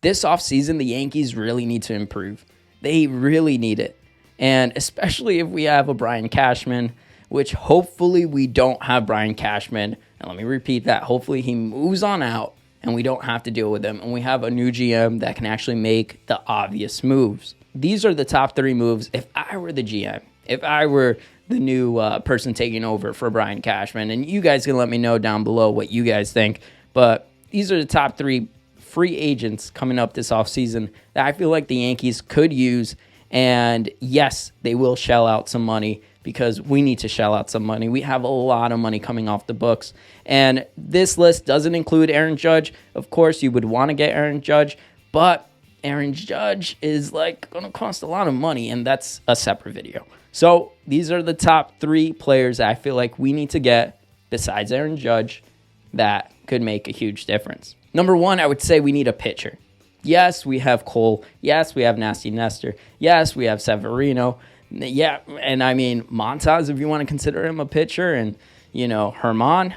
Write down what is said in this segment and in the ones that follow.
this offseason, the Yankees really need to improve. They really need it. And especially if we have a Brian Cashman, which hopefully we don't have Brian Cashman. And let me repeat that. Hopefully he moves on out and we don't have to deal with him. And we have a new GM that can actually make the obvious moves. These are the top 3 moves. If I were the GM, if I were the new person taking over for Brian Cashman, and you guys can let me know down below what you guys think. But these are the top 3 free agents coming up this offseason that I feel like the Yankees could use. And yes, they will shell out some money because we need to shell out some money. We have a lot of money coming off the books. And this list doesn't include Aaron Judge. Of course, you would want to get Aaron Judge, but Aaron Judge is like going to cost a lot of money, and that's a separate video. So these are the top 3 players that I feel like we need to get besides Aaron Judge that could make a huge difference. Number 1, I would say we need a pitcher. Yes, we have Cole. Yes, we have Nasty Nestor. Yes, we have Severino. Yeah, and I mean, Montas, if you want to consider him a pitcher, and, Herman.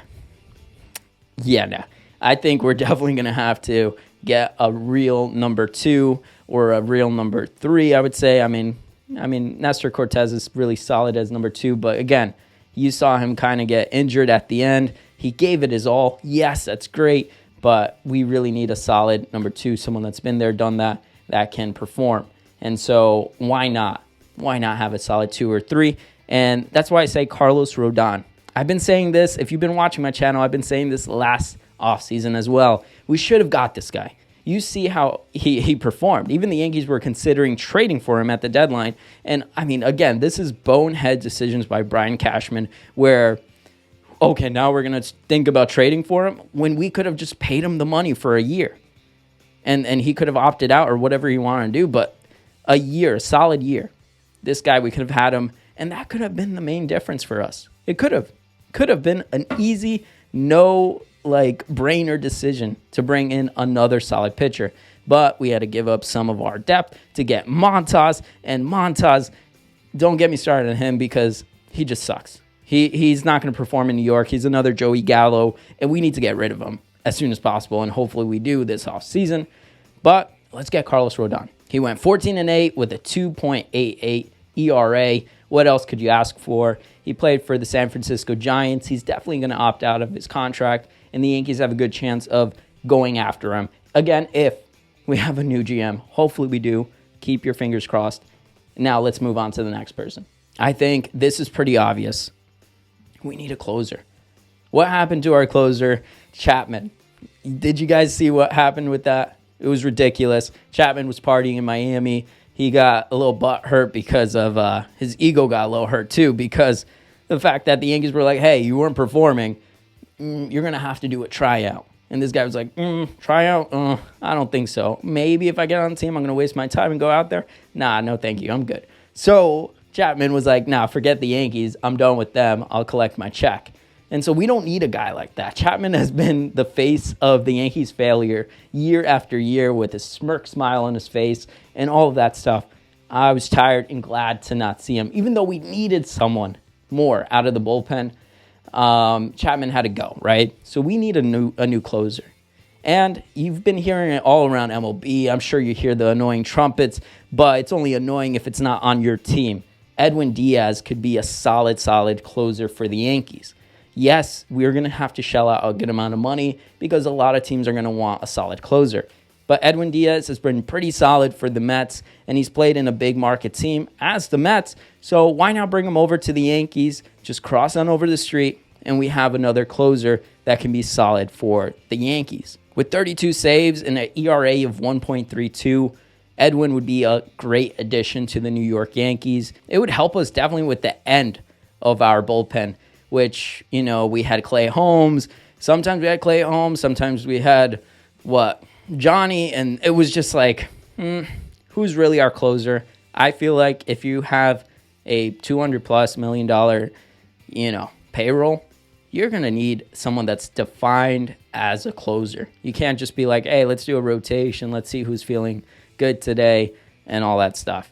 Yeah, no. I think we're definitely going to have to get a real number 2 or a real number 3, I would say. I mean, Nestor Cortez is really solid as number 2, but again, you saw him kind of get injured at the end. He gave it his all. Yes, that's great. But we really need a solid number 2, someone that's been there, done that can perform. And so why not? Why not have a solid 2 or 3? And that's why I say Carlos Rodon. I've been saying this. If you've been watching my channel, I've been saying this last offseason as well. We should have got this guy. You see how he performed. Even the Yankees were considering trading for him at the deadline. And, I mean, again, this is bonehead decisions by Brian Cashman where, okay, now we're going to think about trading for him when we could have just paid him the money for a year. And he could have opted out or whatever he wanted to do. But a year, a solid year, this guy, we could have had him. And that could have been the main difference for us. It could have been an easy, brainer decision to bring in another solid pitcher. But we had to give up some of our depth to get Montas. And Montas, don't get me started on him because he just sucks. He's not going to perform in New York. He's another Joey Gallo, and we need to get rid of him as soon as possible, and hopefully we do this offseason. But let's get Carlos Rodon. He went 14-8 with a 2.88 ERA. What else could you ask for? He played for the San Francisco Giants. He's definitely going to opt out of his contract, and the Yankees have a good chance of going after him. Again, if we have a new GM. Hopefully we do. Keep your fingers crossed. Now let's move on to the next person. I think this is pretty obvious. We need a closer. What happened to our closer, Chapman? Did you guys see what happened with that? It was ridiculous. Chapman was partying in Miami. He got a little butt hurt because of his ego got a little hurt too because the fact that the Yankees were like, hey, you weren't performing. You're going to have to do a tryout. And this guy was like, tryout? I don't think so. Maybe if I get on the team, I'm going to waste my time and go out there. Nah, no thank you. I'm good. So Chapman was like, nah, forget the Yankees. I'm done with them. I'll collect my check. And so we don't need a guy like that. Chapman has been the face of the Yankees' failure year after year with a smirk smile on his face and all of that stuff. I was tired and glad to not see him. Even though we needed someone more out of the bullpen, Chapman had to go, right? So we need a new closer. And you've been hearing it all around MLB. I'm sure you hear the annoying trumpets, but it's only annoying if it's not on your team. Edwin Diaz could be a solid closer for the Yankees. Yes, we're going to have to shell out a good amount of money because a lot of teams are going to want a solid closer. But Edwin Diaz has been pretty solid for the Mets, and he's played in a big market team as the Mets. So why not bring him over to the Yankees, just cross on over the street, and we have another closer that can be solid for the Yankees. With 32 saves and an ERA of 1.32, Edwin would be a great addition to the New York Yankees. It would help us definitely with the end of our bullpen, which, we had Clay Holmes. Sometimes we had Clay Holmes. Sometimes we had, Johnny. And it was just like, who's really our closer? I feel like if you have a $200+ million, payroll, you're going to need someone that's defined as a closer. You can't just be like, hey, let's do a rotation. Let's see who's feeling good today and all that stuff.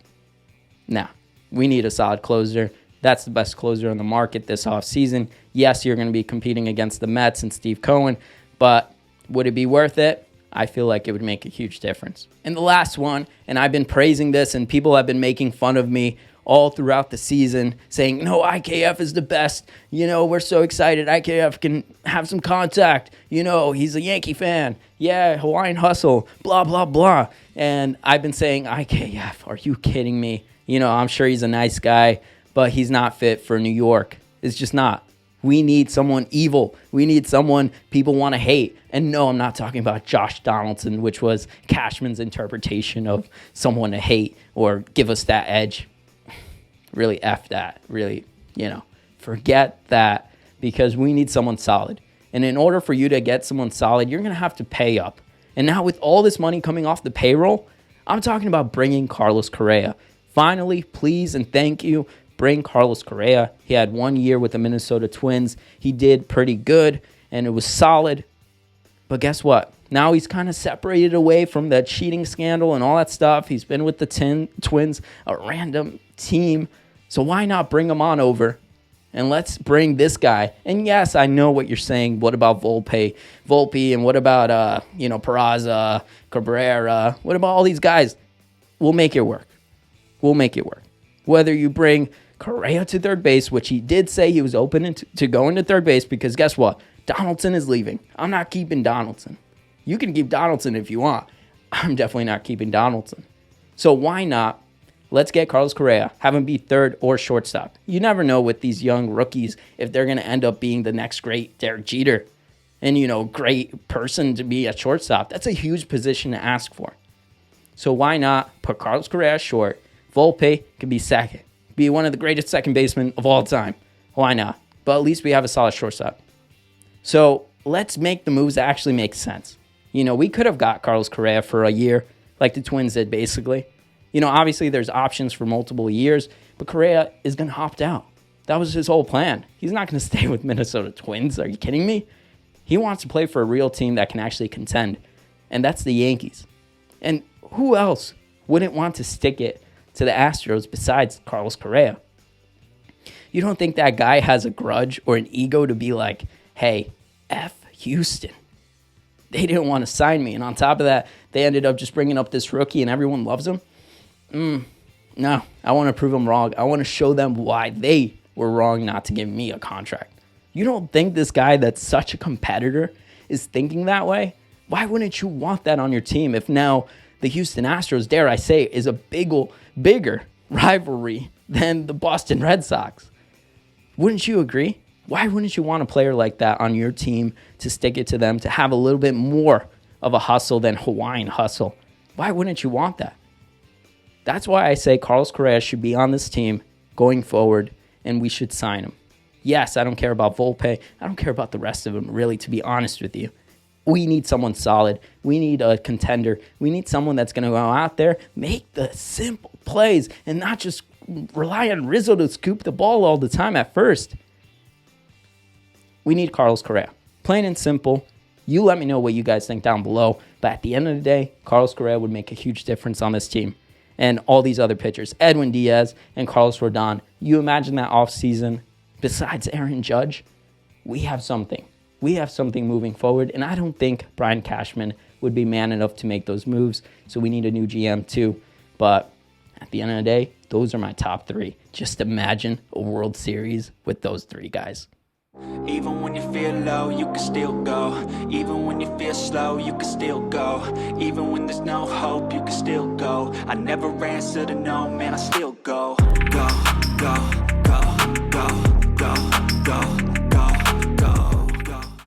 Nah, we need a solid closer. That's the best closer on the market this offseason. Yes, you're going to be competing against the Mets and Steve Cohen, but would it be worth it? I feel like it would make a huge difference. And the last one, and I've been praising this, and people have been making fun of me all throughout the season, saying, no, IKF is the best. We're so excited. IKF can have some contact. He's a Yankee fan. Yeah, Hawaiian hustle, blah, blah, blah. And I've been saying, IKF, are you kidding me? I'm sure he's a nice guy, but he's not fit for New York. It's just not. We need someone evil. We need someone people want to hate. And no, I'm not talking about Josh Donaldson, which was Cashman's interpretation of someone to hate or give us that edge. Really F that. Really, forget that, because we need someone solid. And in order for you to get someone solid, you're going to have to pay up. And now with all this money coming off the payroll, I'm talking about bringing Carlos Correa. Finally, please and thank you. Bring Carlos Correa. He had 1 year with the Minnesota Twins. He did pretty good, and it was solid. But guess what? Now he's kind of separated away from that cheating scandal and all that stuff. He's been with the Twins, a random team. So why not bring him on over? And let's bring this guy. And yes, I know what you're saying. What about Volpe, and what about Peraza, Cabrera? What about all these guys? We'll make it work. Whether you bring Correa to third base, which he did say he was open to going to third base, because guess what? Donaldson is leaving. I'm not keeping Donaldson. You can keep Donaldson if you want. I'm definitely not keeping Donaldson. So why not? Let's get Carlos Correa, have him be third or shortstop. You never know with these young rookies if they're going to end up being the next great Derek Jeter and, great person to be at shortstop. That's a huge position to ask for. So why not put Carlos Correa short? Volpe could be second. Be one of the greatest second basemen of all time. Why not? But at least we have a solid shortstop. So let's make the moves that actually make sense. We could have got Carlos Correa for a year, like the Twins did, basically. Obviously there's options for multiple years, but Correa is going to opt out. That was his whole plan. He's not going to stay with Minnesota Twins. Are you kidding me? He wants to play for a real team that can actually contend, and that's the Yankees. And who else wouldn't want to stick it to the Astros besides Carlos Correa? You don't think that guy has a grudge or an ego to be like, hey, F Houston. They didn't want to sign me. And on top of that, they ended up just bringing up this rookie and everyone loves him. No, I want to prove them wrong. I want to show them why they were wrong not to give me a contract. You don't think this guy that's such a competitor is thinking that way? Why wouldn't you want that on your team if now the Houston Astros, dare I say, is a bigger rivalry than the Boston Red Sox? Wouldn't you agree? Why wouldn't you want a player like that on your team to stick it to them, to have a little bit more of a hustle than Hawaiian hustle? Why wouldn't you want that? That's why I say Carlos Correa should be on this team going forward, and we should sign him. Yes, I don't care about Volpe. I don't care about the rest of them, really, to be honest with you. We need someone solid. We need a contender. We need someone that's going to go out there, make the simple plays, and not just rely on Rizzo to scoop the ball all the time at first. We need Carlos Correa. Plain and simple. You let me know what you guys think down below. But at the end of the day, Carlos Correa would make a huge difference on this team. And all these other pitchers, Edwin Diaz and Carlos Rodon. You imagine that offseason, besides Aaron Judge, we have something. We have something moving forward. And I don't think Brian Cashman would be man enough to make those moves. So we need a new GM too. But at the end of the day, those are my top three. Just imagine a World Series with those three guys. Even when you feel low, you can still go. Even when you feel slow, you can still go. Even when there's no hope, you can still go. I never answer to no, man, I still go.